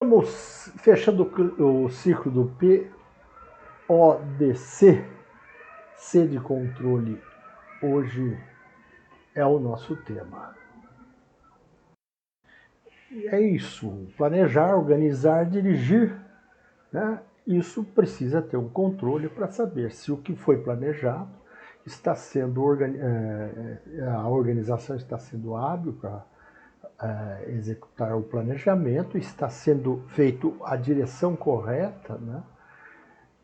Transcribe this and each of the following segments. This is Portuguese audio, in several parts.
Estamos fechando o ciclo do PODC, C de controle. Hoje é o nosso tema. E é isso, planejar, organizar, dirigir, né? Isso precisa ter um controle para saber se o que foi planejado está sendo a organização está sendo hábil para executar o planejamento, está sendo feito a direção correta, né?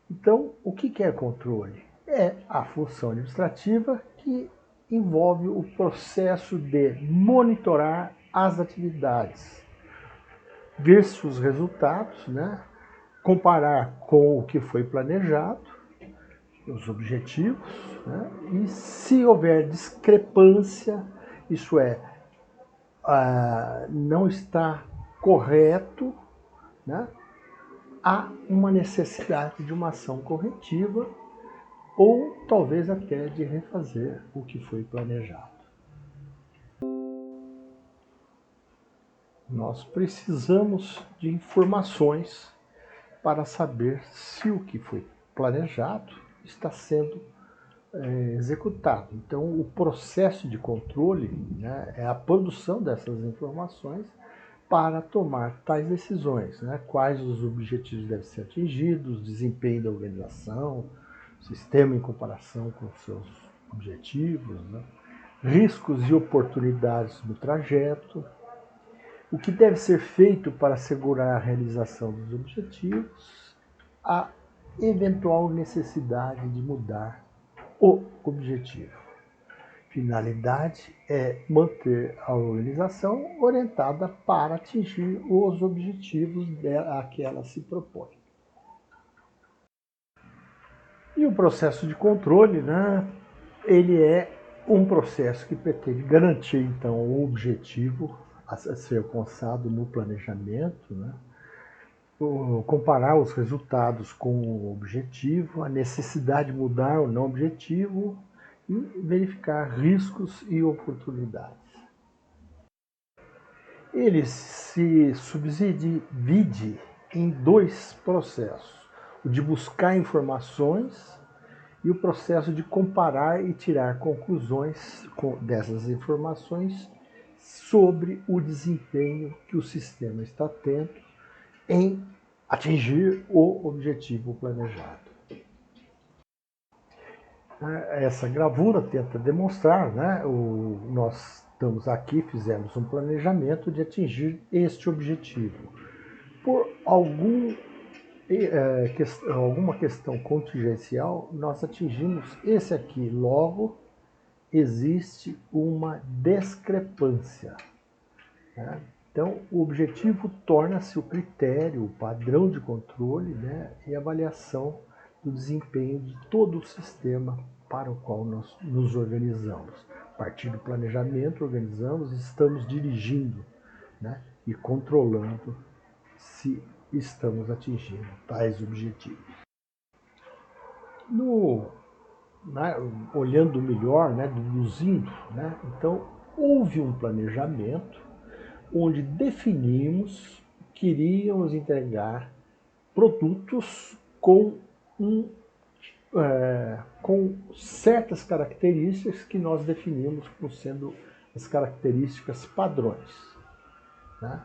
Então, o que é controle? É a função administrativa que envolve o processo de monitorar as atividades, ver se os resultados, né? Comparar com o que foi planejado, os objetivos, né? E se houver discrepância, isso é, não está correto, né? Há uma necessidade de uma ação corretiva ou talvez até de refazer o que foi planejado. Nós precisamos de informações para saber se o que foi planejado está sendo executado. Então, o processo de controle, né, é a produção dessas informações para tomar tais decisões, né? Quais os objetivos devem ser atingidos, desempenho da organização, sistema em comparação com seus objetivos, né? Riscos e oportunidades no trajeto, o que deve ser feito para assegurar a realização dos objetivos, a eventual necessidade de mudar o objetivo. Finalidade é manter a organização orientada para atingir os objetivos a que ela se propõe. E o processo de controle, né, ele é um processo que pretende garantir, então, o objetivo a ser alcançado no planejamento, né, comparar os resultados com o objetivo, a necessidade de mudar o não objetivo e verificar riscos e oportunidades. Ele se subdivide em dois processos: o de buscar informações e o processo de comparar e tirar conclusões dessas informações sobre o desempenho que o sistema está tendo em atingir o objetivo planejado. Essa gravura tenta demonstrar, né, nós estamos aqui, fizemos um planejamento de atingir este objetivo. Por alguma questão contingencial, nós atingimos esse aqui. Logo, existe uma discrepância, né? Então, o objetivo torna-se o critério, o padrão de controle, né, e avaliação do desempenho de todo o sistema para o qual nós nos organizamos. A partir do planejamento, organizamos, estamos dirigindo, né, e controlando se estamos atingindo tais objetivos. Né, olhando melhor, né, deduzindo, né, então houve um planejamento onde definimos que iríamos entregar produtos com certas características que nós definimos como sendo as características padrões, né?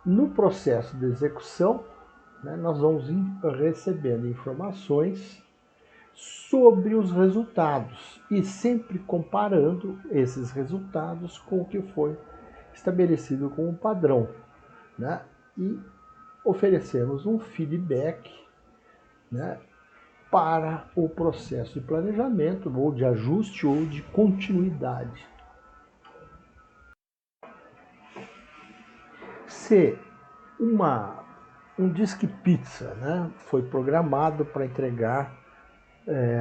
No processo de execução, né, nós vamos recebendo informações sobre os resultados e sempre comparando esses resultados com o que foi estabelecido como padrão, né? E oferecemos um feedback, né, para o processo de planejamento, ou de ajuste, ou de continuidade. Se um disque pizza, né, foi programado para entregar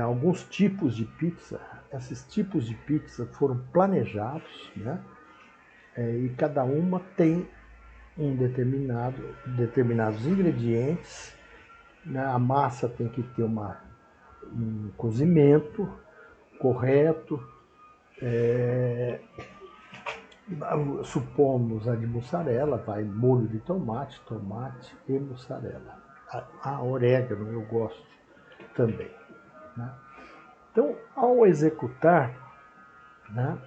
alguns tipos de pizza, esses tipos de pizza foram planejados, né, e cada uma tem determinados ingredientes, né, a massa tem que ter um cozimento correto, Supomos a de mussarela, vai molho de tomate, tomate e mussarela. A orégano eu gosto também, né? Então, ao executar, né,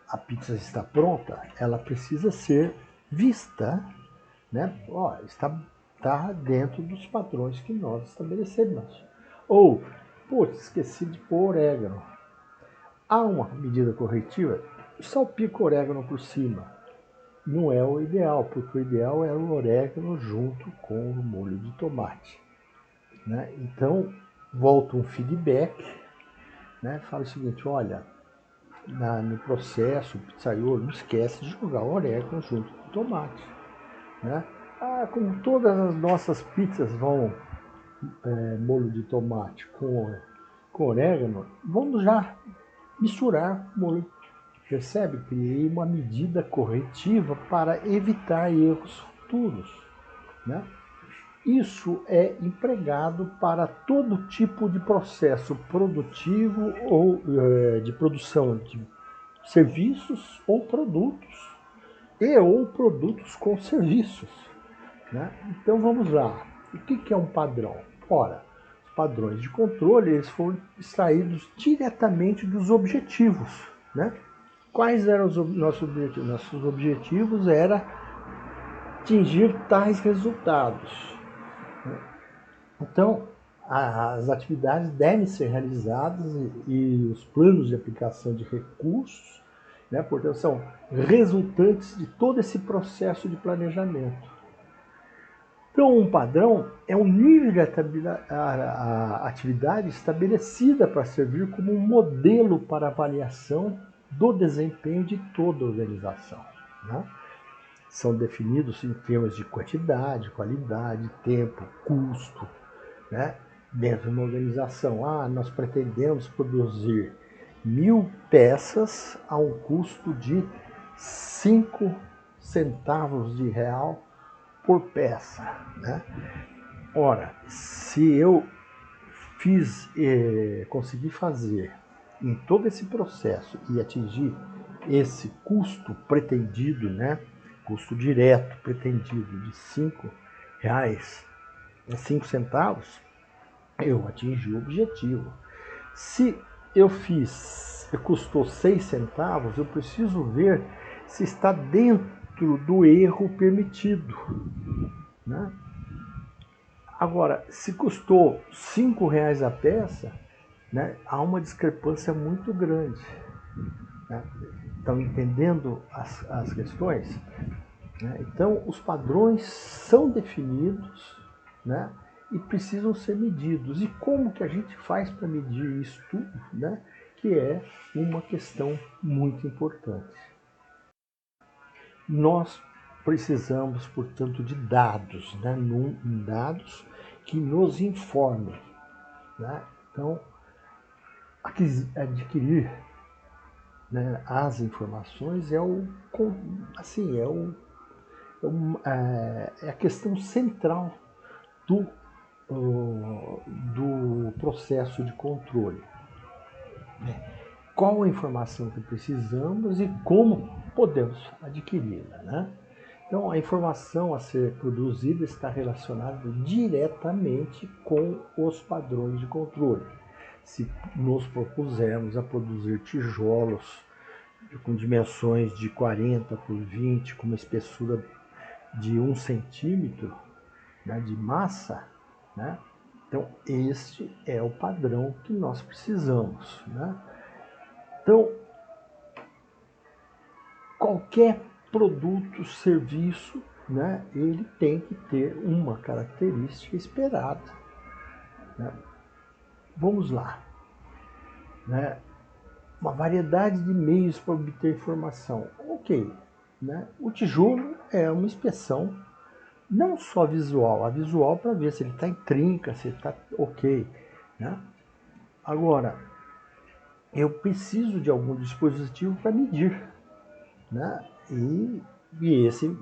a pizza está pronta, ela precisa ser vista, né? Ó, está dentro dos padrões que nós estabelecemos. Ou, putz, esqueci de pôr orégano. Há uma medida corretiva, salpica o orégano por cima. Não é o ideal, porque o ideal é o orégano junto com o molho de tomate, né? Então, volta um feedback, né? Fala o seguinte, olha, no processo, o pizzaiolo, não esquece de jogar o orégano junto com o tomate, né? Como todas as nossas pizzas vão molho de tomate com orégano, vamos já misturar molho. Percebe? Criei uma medida corretiva para evitar erros futuros, né? Isso é empregado para todo tipo de processo produtivo ou de produção de serviços ou produtos ou produtos com serviços, né? Então vamos lá. O que é um padrão? Ora, os padrões de controle eles foram extraídos diretamente dos objetivos, né? Quais eram os nossos objetivos? Nossos objetivos era atingir tais resultados. Então, as atividades devem ser realizadas e os planos de aplicação de recursos, né, portanto, são resultantes de todo esse processo de planejamento. Então, um padrão é um nível de atividade estabelecida para servir como um modelo para avaliação do desempenho de toda a organização, né? São definidos em termos de quantidade, qualidade, tempo, custo, né? Dentro de uma organização. Nós pretendemos produzir 1000 peças a um custo de 5 centavos de real por peça, né? Ora, se eu consegui fazer em todo esse processo e atingir esse custo pretendido, né? Custo direto pretendido de 5 reais e 5 centavos, eu atingi o objetivo. Se eu custou 6 centavos, eu preciso ver se está dentro do erro permitido, né? Agora, se custou 5 reais a peça, né, há uma discrepância muito grande, né? Estão entendendo as questões? Né? Então, os padrões são definidos, né, e precisam ser medidos. E como que a gente faz para medir isso tudo? Né? Que é uma questão muito importante. Nós precisamos, portanto, de dados, né? Dados que nos informem, né? Então, adquirir, né, as informações é a questão central do, do processo de controle. Qual a informação que precisamos e como podemos adquiri-la, né? Então, a informação a ser produzida está relacionada diretamente com os padrões de controle. Se nos propusermos a produzir tijolos com dimensões de 40 por 20, com uma espessura de 1 centímetro, né, de massa, né? Então, este é o padrão que nós precisamos, né? Então, qualquer produto, serviço, né, ele tem que ter uma característica esperada, né? Vamos lá, né? Uma variedade de meios para obter informação. Ok, né? O tijolo é uma inspeção não só visual, a visual para ver se ele está em trinca, se está ok, né? Agora, eu preciso de algum dispositivo para medir, né? E esse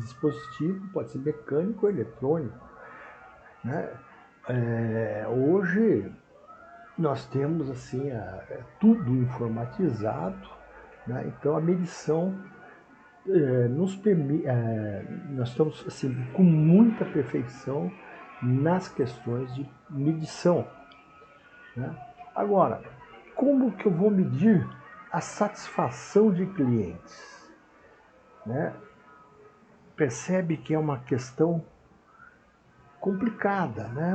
dispositivo pode ser mecânico ou eletrônico, né? Hoje nós temos assim tudo informatizado, né? Então a medição nos permite, nós estamos assim, com muita perfeição nas questões de medição, né? Agora, como que eu vou medir a satisfação de clientes, né? Percebe que é uma questão complicada, né?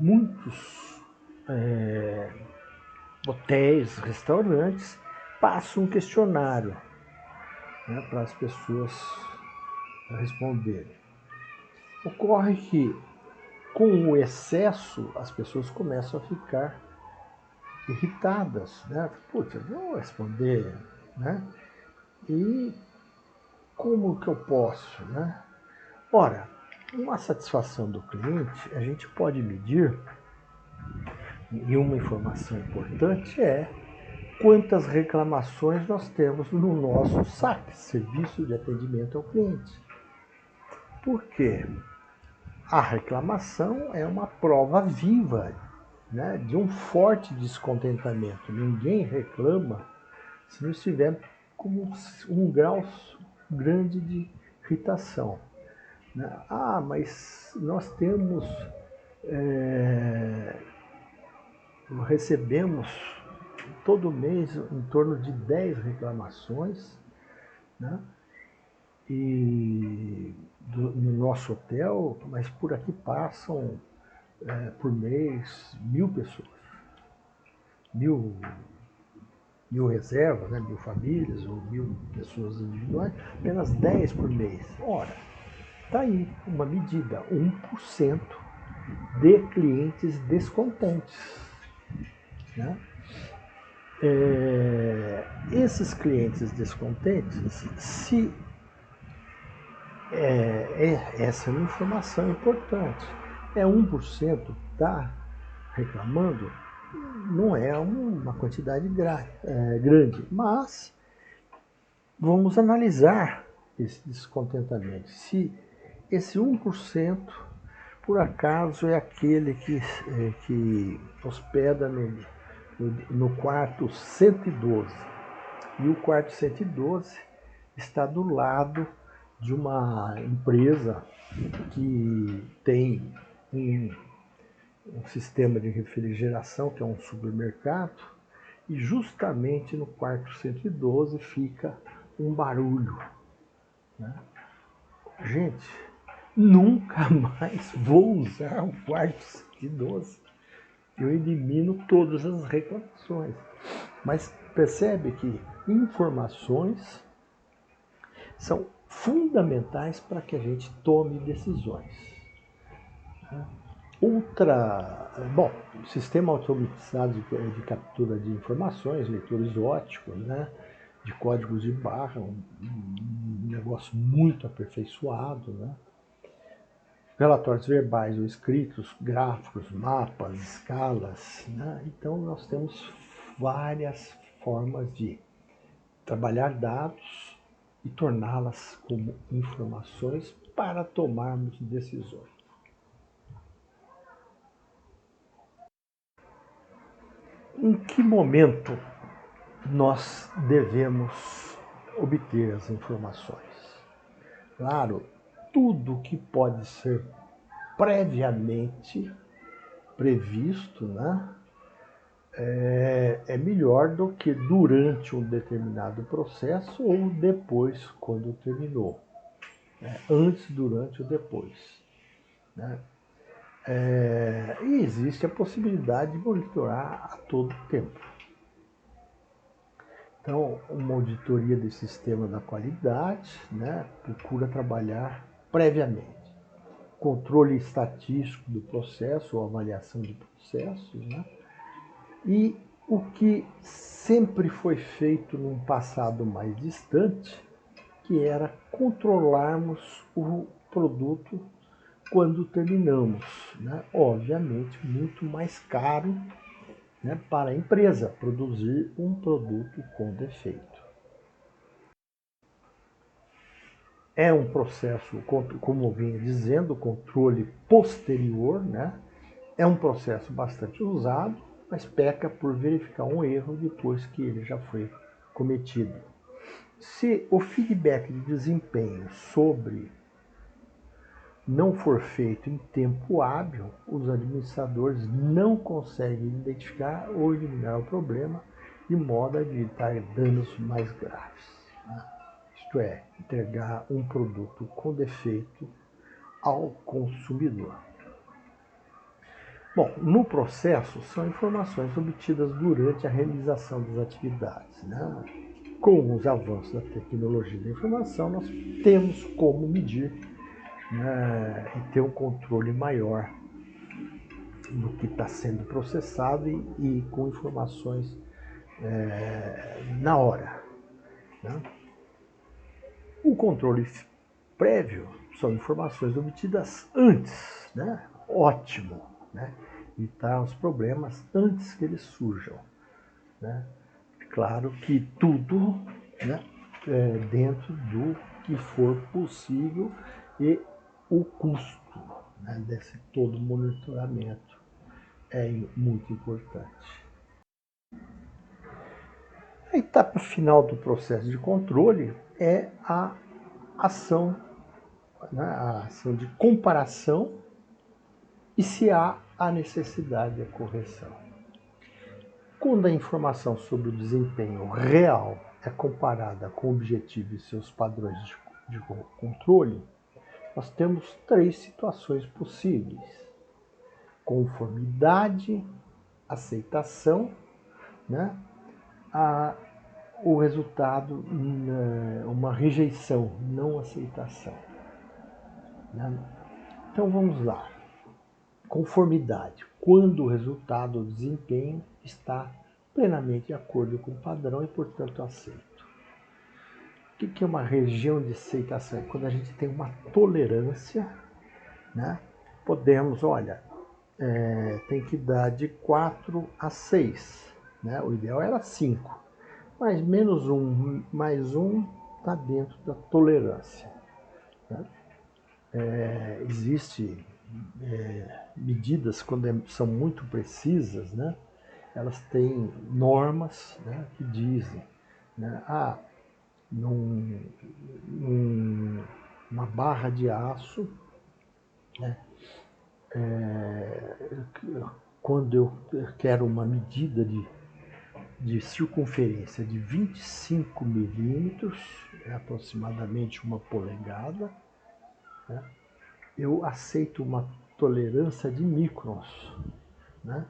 Muitos hotéis, restaurantes passam um questionário, né, para as pessoas responderem. Ocorre que, com o excesso, as pessoas começam a ficar irritadas, né? Putz, eu vou responder, né? E como que eu posso, né? Ora, uma satisfação do cliente a gente pode medir, e uma informação importante é quantas reclamações nós temos no nosso SAC, Serviço de Atendimento ao Cliente. Por quê? A reclamação é uma prova viva, né, de um forte descontentamento. Ninguém reclama se não estiver com um grau grande de irritação, né? Ah, mas nós temos, recebemos todo mês em torno de 10 reclamações, né? E no nosso hotel, mas por aqui passam por mês 1.000 pessoas, mil, mil reservas, né, 1.000 famílias ou 1.000 pessoas individuais, apenas 10 por mês. Ora, está aí uma medida, 1% de clientes descontentes, né? Esses clientes descontentes, se essa é uma informação importante, 1% está reclamando, não é uma quantidade grande, mas vamos analisar esse descontentamento. Se esse 1%, por acaso, é aquele que hospeda no quarto 112, e o quarto 112 está do lado de uma empresa que tem um sistema de refrigeração, que é um supermercado, e justamente no quarto 112 fica um barulho, né? Gente, nunca mais vou usar o quarto 112. Eu elimino todas as reclamações. Mas percebe que informações são fundamentais para que a gente tome decisões. Bom, sistema automatizado de captura de informações, leitores óticos, né, de códigos de barra, um negócio muito aperfeiçoado, né? Relatórios verbais ou escritos, gráficos, mapas, escalas, né? Então nós temos várias formas de trabalhar dados e torná-las como informações para tomarmos decisões. Em que momento nós devemos obter as informações? Claro, tudo que pode ser previamente previsto, né, é melhor do que durante um determinado processo ou depois, quando terminou. Antes, durante ou depois, né? E existe a possibilidade de monitorar a todo tempo. Então, uma auditoria desse sistema da qualidade, né, procura trabalhar previamente. Controle estatístico do processo ou avaliação de processos, né? E o que sempre foi feito num passado mais distante, que era controlarmos o produto quando terminamos, né? Obviamente, muito mais caro, né, para a empresa produzir um produto com defeito. É um processo, como eu vinha dizendo, controle posterior, né? É um processo bastante usado, mas peca por verificar um erro depois que ele já foi cometido. Se o feedback de desempenho sobre não for feito em tempo hábil, os administradores não conseguem identificar ou eliminar o problema de modo a evitar danos mais graves. Isto é, entregar um produto com defeito ao consumidor. Bom, no processo são informações obtidas durante a realização das atividades, né? Com os avanços da tecnologia da informação, nós temos como medir, né, e ter um controle maior do que está sendo processado e com informações na hora. Né? O controle prévio são informações obtidas antes, né? Ótimo, né? Evitar os problemas antes que eles surjam. Né? Claro que tudo, né, dentro do que for possível e o custo, né, desse todo monitoramento é muito importante. A etapa final do processo de controle é a ação, né, a ação de comparação e se há a necessidade de correção. Quando a informação sobre o desempenho real é comparada com o objetivo e seus padrões de controle, nós temos 3 situações possíveis: conformidade, aceitação, né? O resultado, uma rejeição, não aceitação. Né? Então vamos lá. Conformidade, quando o resultado ou desempenho está plenamente de acordo com o padrão e, portanto, aceito. O que é uma região de aceitação? Quando a gente tem uma tolerância, né? Podemos, olha, tem que dar de 4 a 6. Né? O ideal era 5. Mas menos 1, mais 1 está dentro da tolerância. Né? Existe medidas, quando são muito precisas, né? Elas têm normas, né, que dizem, né, uma barra de aço, né, quando eu quero uma medida de circunferência de 25 milímetros, aproximadamente 1 polegada, né, eu aceito uma tolerância de microns, né,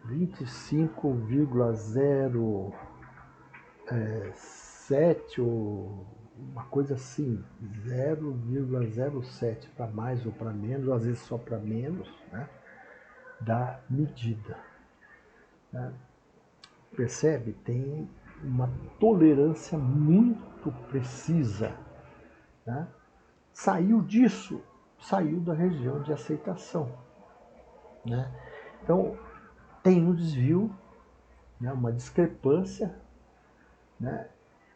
25,07 ou uma coisa assim, 0,07 para mais ou para menos, ou às vezes só para menos, né, da medida. Né? Percebe? Tem uma tolerância muito precisa. Né? Saiu disso, saiu da região de aceitação. Né? Então, tem um desvio, né, uma discrepância, né,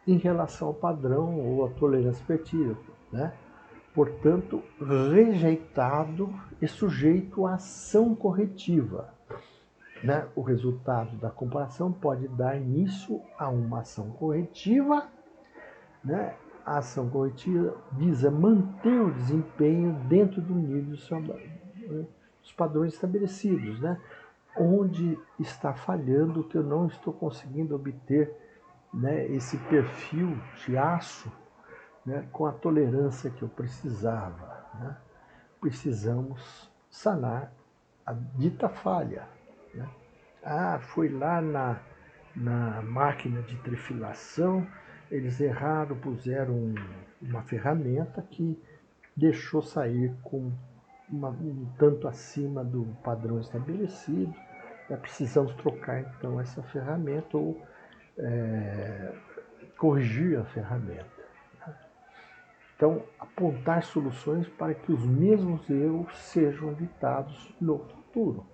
em relação ao padrão ou à tolerância permitida. Né? Portanto, rejeitado e sujeito à ação corretiva. Né? O resultado da comparação pode dar início a uma ação corretiva. Né? A ação corretiva visa manter o desempenho dentro do nível dos padrões estabelecidos, né? Onde está falhando que eu não estou conseguindo obter, né, esse perfil de aço, né, com a tolerância que eu precisava. Né? Precisamos sanar a dita falha. Né? Foi lá na máquina de trefilação, eles erraram, puseram uma ferramenta que deixou sair com um tanto acima do padrão estabelecido. Precisamos trocar então essa ferramenta ou corrigir a ferramenta. Então, apontar soluções para que os mesmos erros sejam evitados no futuro.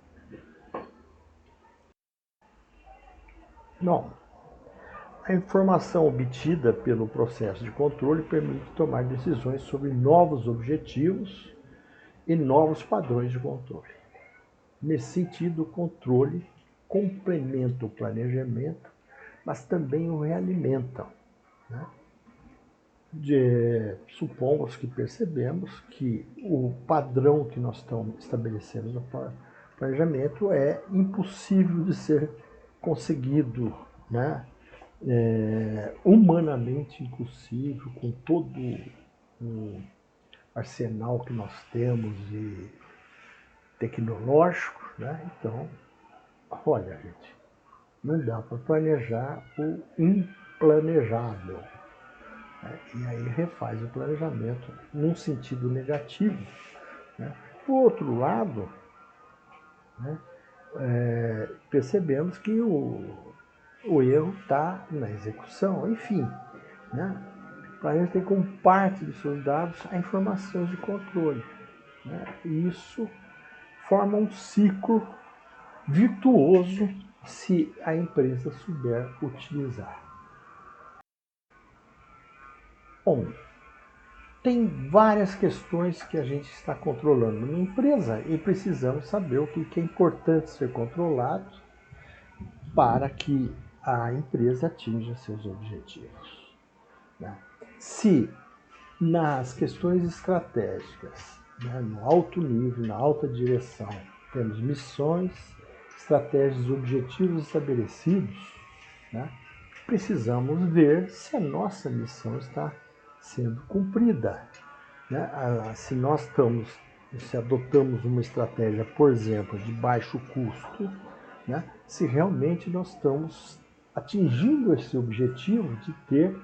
Bom, a informação obtida pelo processo de controle permite tomar decisões sobre novos objetivos e novos padrões de controle. Nesse sentido, o controle complementa o planejamento mas também o realimentam, né? Supomos que percebemos que o padrão que nós estamos estabelecendo no planejamento é impossível de ser conseguido, né? Humanamente impossível, com todo o arsenal que nós temos de tecnológico, né? Então, olha, gente, não dá para planejar o implanejável, né? E aí refaz o planejamento num sentido negativo, né? Por outro lado, né, percebemos que o erro está na execução, enfim, né? O planejamento tem como parte dos seus dados a informação de controle, né? E isso forma um ciclo virtuoso se a empresa souber utilizar. Bom, tem várias questões que a gente está controlando numa empresa e precisamos saber o que é importante ser controlado para que a empresa atinja seus objetivos, né? Se nas questões estratégicas, né, no alto nível, na alta direção, temos missões, estratégias e objetivos estabelecidos, né, precisamos ver se a nossa missão está sendo cumprida, né? Se adotamos uma estratégia, por exemplo, de baixo custo, né, se realmente nós estamos atingindo esse objetivo de ter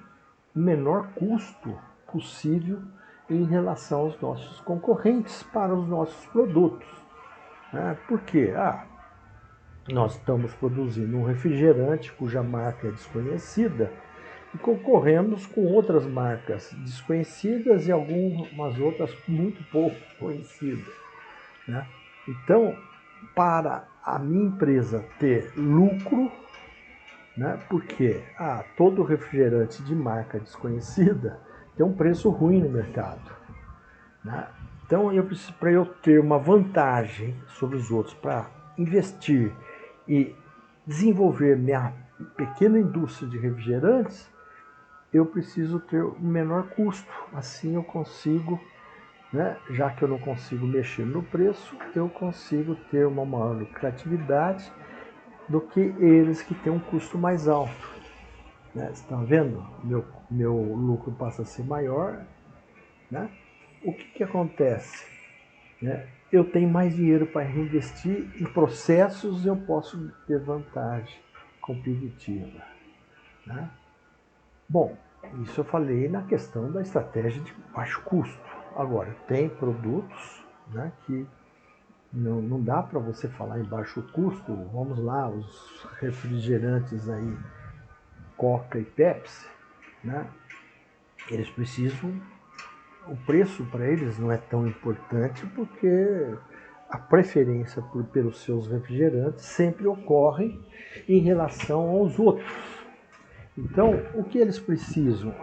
o menor custo possível em relação aos nossos concorrentes para os nossos produtos, né? Por quê? Nós estamos produzindo um refrigerante cuja marca é desconhecida e concorremos com outras marcas desconhecidas e algumas outras muito pouco conhecidas, né? Então, para a minha empresa ter lucro, né? Porque todo refrigerante de marca desconhecida tem um preço ruim no mercado, né? Então, para eu ter uma vantagem sobre os outros, para investir e desenvolver minha pequena indústria de refrigerantes, eu preciso ter um menor custo. Assim eu consigo, né? Já que eu não consigo mexer no preço, eu consigo ter uma maior lucratividade do que eles que têm um custo mais alto, né? Vocês estão vendo? Meu lucro passa a ser maior, né? O que acontece, né? Eu tenho mais dinheiro para reinvestir em processos, eu posso ter vantagem competitiva, né? Bom, isso eu falei na questão da estratégia de baixo custo. Agora, tem produtos, né, que não dá para você falar em baixo custo. Vamos lá, os refrigerantes aí, Coca e Pepsi, né? Eles precisam, o preço para eles não é tão importante porque a preferência pelos seus refrigerantes sempre ocorre em relação aos outros. Então, o que eles precisam?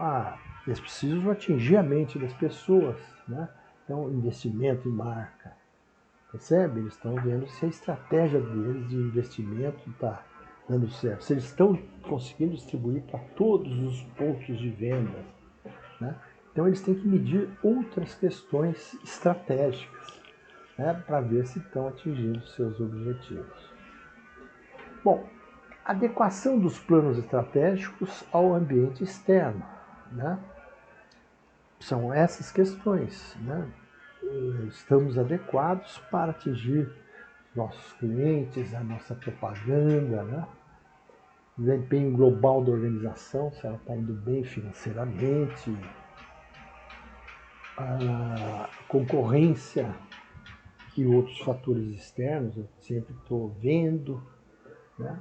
Eles precisam atingir a mente das pessoas, né? Então, investimento em marca. Percebe? Eles estão vendo se a estratégia deles de investimento está dando certo, se eles estão conseguindo distribuir para todos os pontos de venda, né? Então eles têm que medir outras questões estratégicas, né, para ver se estão atingindo seus objetivos. Bom, adequação dos planos estratégicos ao ambiente externo, né? São essas questões, né? Estamos adequados para atingir nossos clientes, a nossa propaganda, né? Desempenho global da organização, se ela está indo bem financeiramente, a concorrência e outros fatores externos, eu sempre estou vendo, né?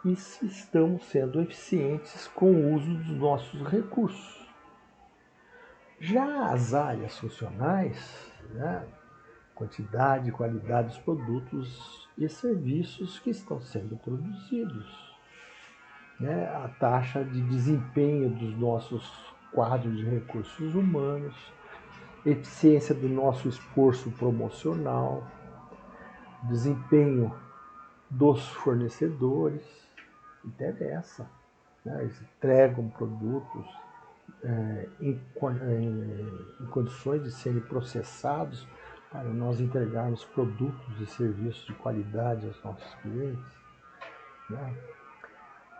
E se estamos sendo eficientes com o uso dos nossos recursos. Já as áreas funcionais, né? Quantidade e qualidade dos produtos e serviços que estão sendo produzidos, né? A taxa de desempenho dos nossos quadros de recursos humanos, eficiência do nosso esforço promocional, desempenho dos fornecedores, interessa, né? Eles entregam produtos em condições de serem processados para nós entregarmos produtos e serviços de qualidade aos nossos clientes, né?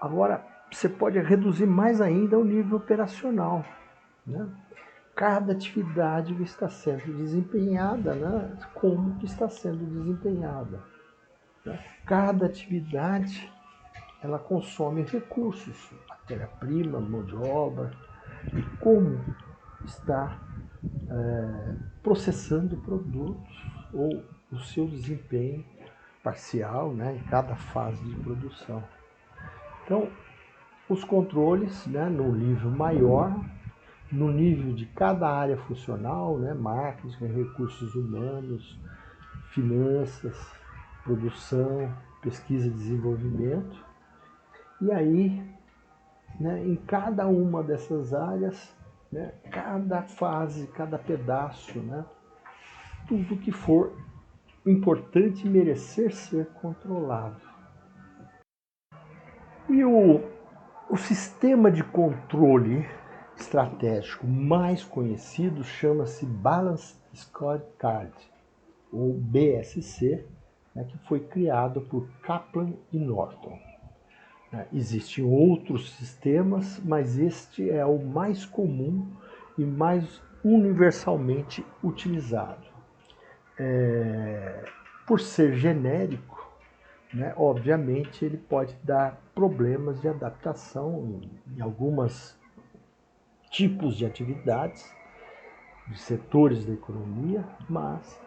Agora, você pode reduzir mais ainda o nível operacional, né? Cada atividade que está sendo desempenhada, né? Como que está sendo desempenhada, né? Cada atividade ela consome recursos, matéria-prima, mão de obra, e como está processando produtos ou o seu desempenho parcial, né, em cada fase de produção. Então, os controles, né, no nível maior, no nível de cada área funcional, né, marketing, recursos humanos, finanças, produção, pesquisa e desenvolvimento. E aí, né, em cada uma dessas áreas, né, cada fase, cada pedaço, né, tudo que for importante merecer ser controlado. E o sistema de controle estratégico mais conhecido chama-se Balanced Scorecard, ou BSC, né, que foi criado por Kaplan e Norton. Existem outros sistemas, mas este é o mais comum e mais universalmente utilizado. Por ser genérico, né, obviamente ele pode dar problemas de adaptação em alguns tipos de atividades, de setores da economia, mas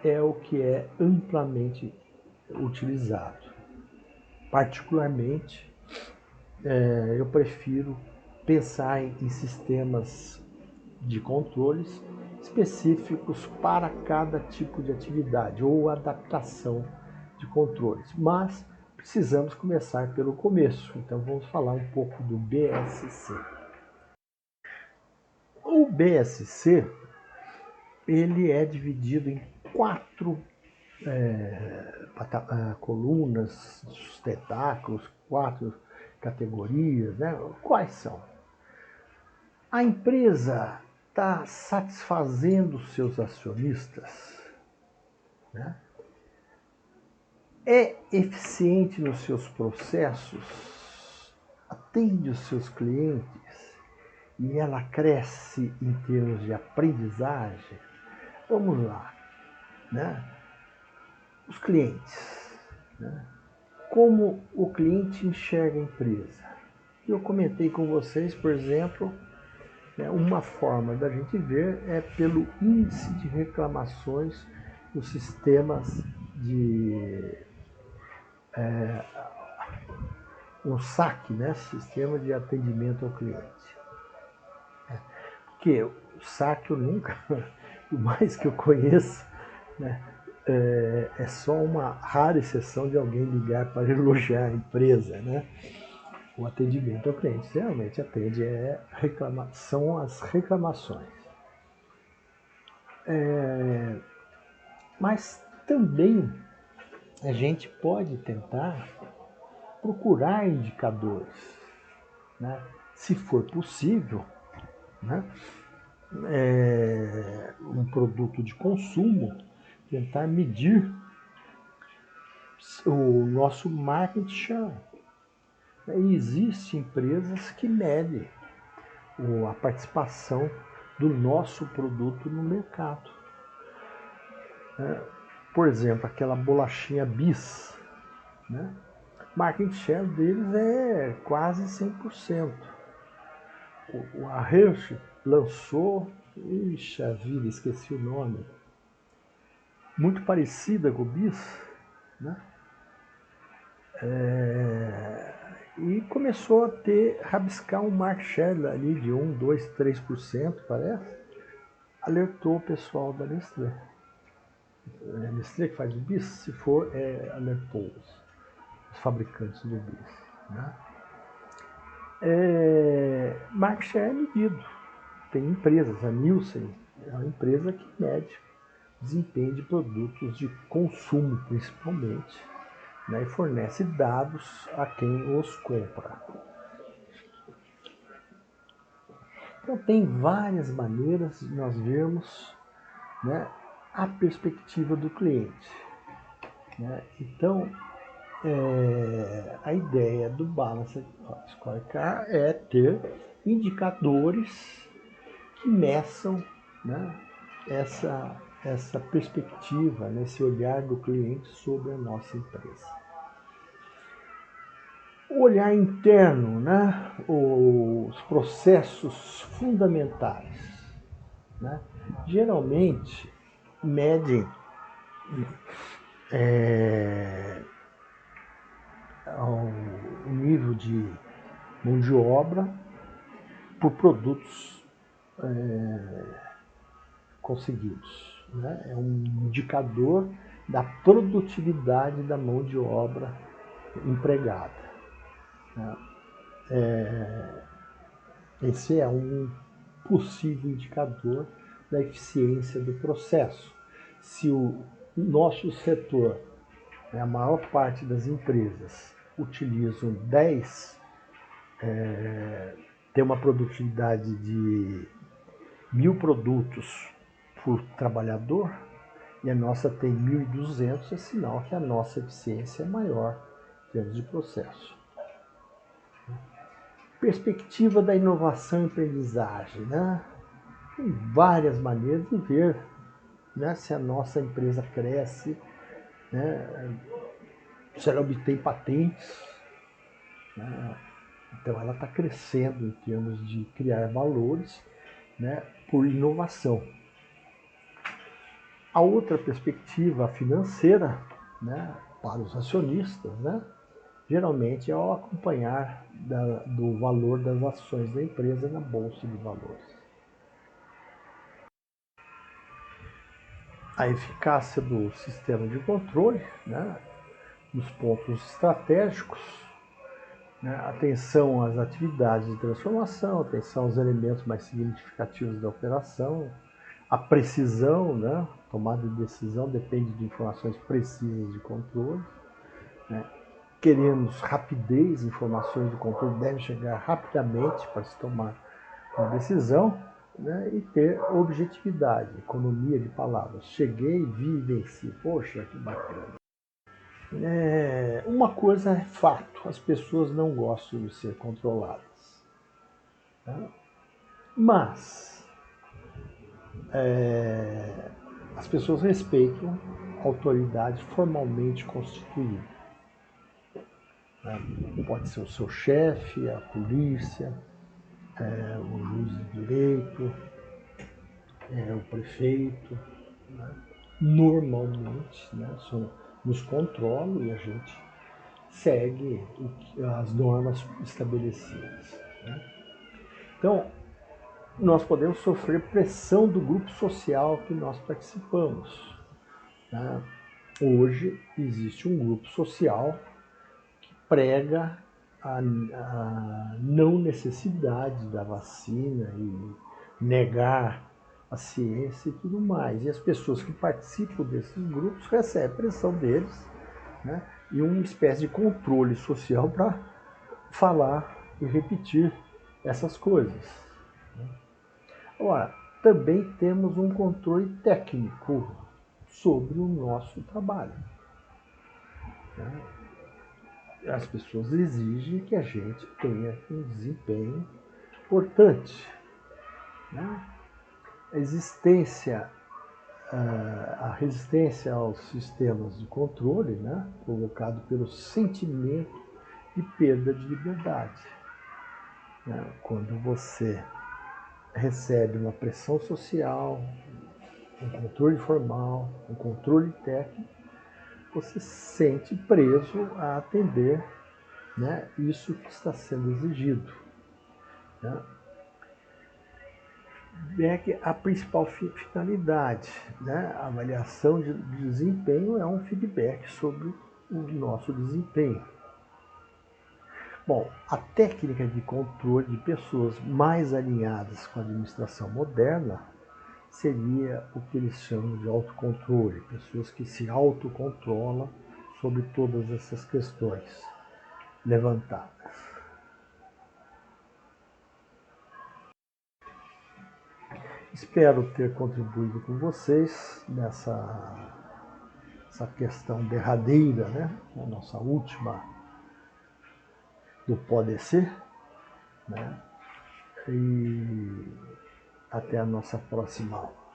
é o que é amplamente utilizado. Particularmente, eu prefiro pensar em sistemas de controles específicos para cada tipo de atividade ou adaptação de controles. Mas precisamos começar pelo começo, então vamos falar um pouco do BSC. O BSC ele é dividido em 4 colunas, tentáculos, 4 categorias, né? Quais são? A empresa está satisfazendo seus acionistas, né? É eficiente nos seus processos, atende os seus clientes e ela cresce em termos de aprendizagem. Vamos lá, né? Os clientes, né? Como o cliente enxerga a empresa. Eu comentei com vocês, por exemplo, uma forma da gente ver é pelo índice de reclamações dos sistemas de um SAC, né? Sistema de atendimento ao cliente. Porque o SAC eu nunca, por mais que eu conheça, né, é só uma rara exceção de alguém ligar para elogiar a empresa, né? O atendimento ao cliente realmente atende são as reclamações. Mas também a gente pode tentar procurar indicadores, né? Se for possível, né? Um produto de consumo, tentar medir o nosso market share. E existem empresas que medem a participação do nosso produto no mercado. Por exemplo, aquela bolachinha Bis, né? O market share deles é quase 100%. A Hershey lançou, a vida, esqueci o nome, muito parecida com o Bis, né? E começou a rabiscar um market share ali de 1, 2, 3%, parece. Alertou o pessoal da Nestlé. A Nestlé que faz o Bis, se for, alertou os fabricantes do Bis, né? Market share é medido. Tem empresas, a Nielsen é uma empresa que mede desempenho de produtos de consumo, principalmente, né, e fornece dados a quem os compra. Então, tem várias maneiras de nós vermos, né, a perspectiva do cliente, né? Então, a ideia do Balanced Scorecard é ter indicadores que meçam, né, essa perspectiva, né, esse olhar do cliente sobre a nossa empresa. O olhar interno, né, os processos fundamentais, né, geralmente medem o nível de mão de obra por produtos conseguidos, né? É um indicador da produtividade da mão de obra empregada, né? Esse é um possível indicador da eficiência do processo. Se o nosso setor, né, a maior parte das empresas, utilizam 10, tem uma produtividade de 1.000 produtos por trabalhador, e a nossa tem 1.200, é sinal que a nossa eficiência é maior em termos de processo. Perspectiva da inovação e aprendizagem, né? Tem várias maneiras de ver, né, se a nossa empresa cresce, né, se ela obtém patentes, né? Então ela está crescendo em termos de criar valores, né, por inovação. A outra perspectiva financeira, né, para os acionistas, né, geralmente é ao acompanhar do valor das ações da empresa na Bolsa de Valores. A eficácia do sistema de controle, né, nos pontos estratégicos, né, atenção às atividades de transformação, atenção aos elementos mais significativos da operação, a precisão, né, tomada de decisão depende de informações precisas de controle, né. Queremos rapidez, informações do controle devem chegar rapidamente para se tomar uma decisão, né, e ter objetividade, economia de palavras. Cheguei, vi e venci. Poxa, que bacana. Uma coisa é fato, as pessoas não gostam de ser controladas. Tá? Mas as pessoas respeitam a autoridade formalmente constituída. Pode ser o seu chefe, a polícia, o juiz de direito, o prefeito. Né? Normalmente, né, nos controlam e a gente segue as normas estabelecidas. Né? Então, nós podemos sofrer pressão do grupo social que nós participamos. Né? Hoje existe um grupo social que prega a não necessidade da vacina e negar a ciência e tudo mais. E as pessoas que participam desses grupos recebem pressão deles, né, e uma espécie de controle social para falar e repetir essas coisas. Agora, também temos um controle técnico sobre o nosso trabalho. Né? As pessoas exigem que a gente tenha um desempenho importante. Né? A resistência aos sistemas de controle, né, provocado pelo sentimento de perda de liberdade. Né? Quando você recebe uma pressão social, um controle formal, um controle técnico, você se sente preso a atender, né, isso que está sendo exigido. Né? A principal finalidade, né, a avaliação de desempenho é um feedback sobre o nosso desempenho. Bom, a técnica de controle de pessoas mais alinhadas com a administração moderna seria o que eles chamam de autocontrole, pessoas que se autocontrolam sobre todas essas questões levantadas. Espero ter contribuído com vocês nessa essa questão derradeira, né? A nossa última do Pode Ser, né? E até a nossa próxima aula.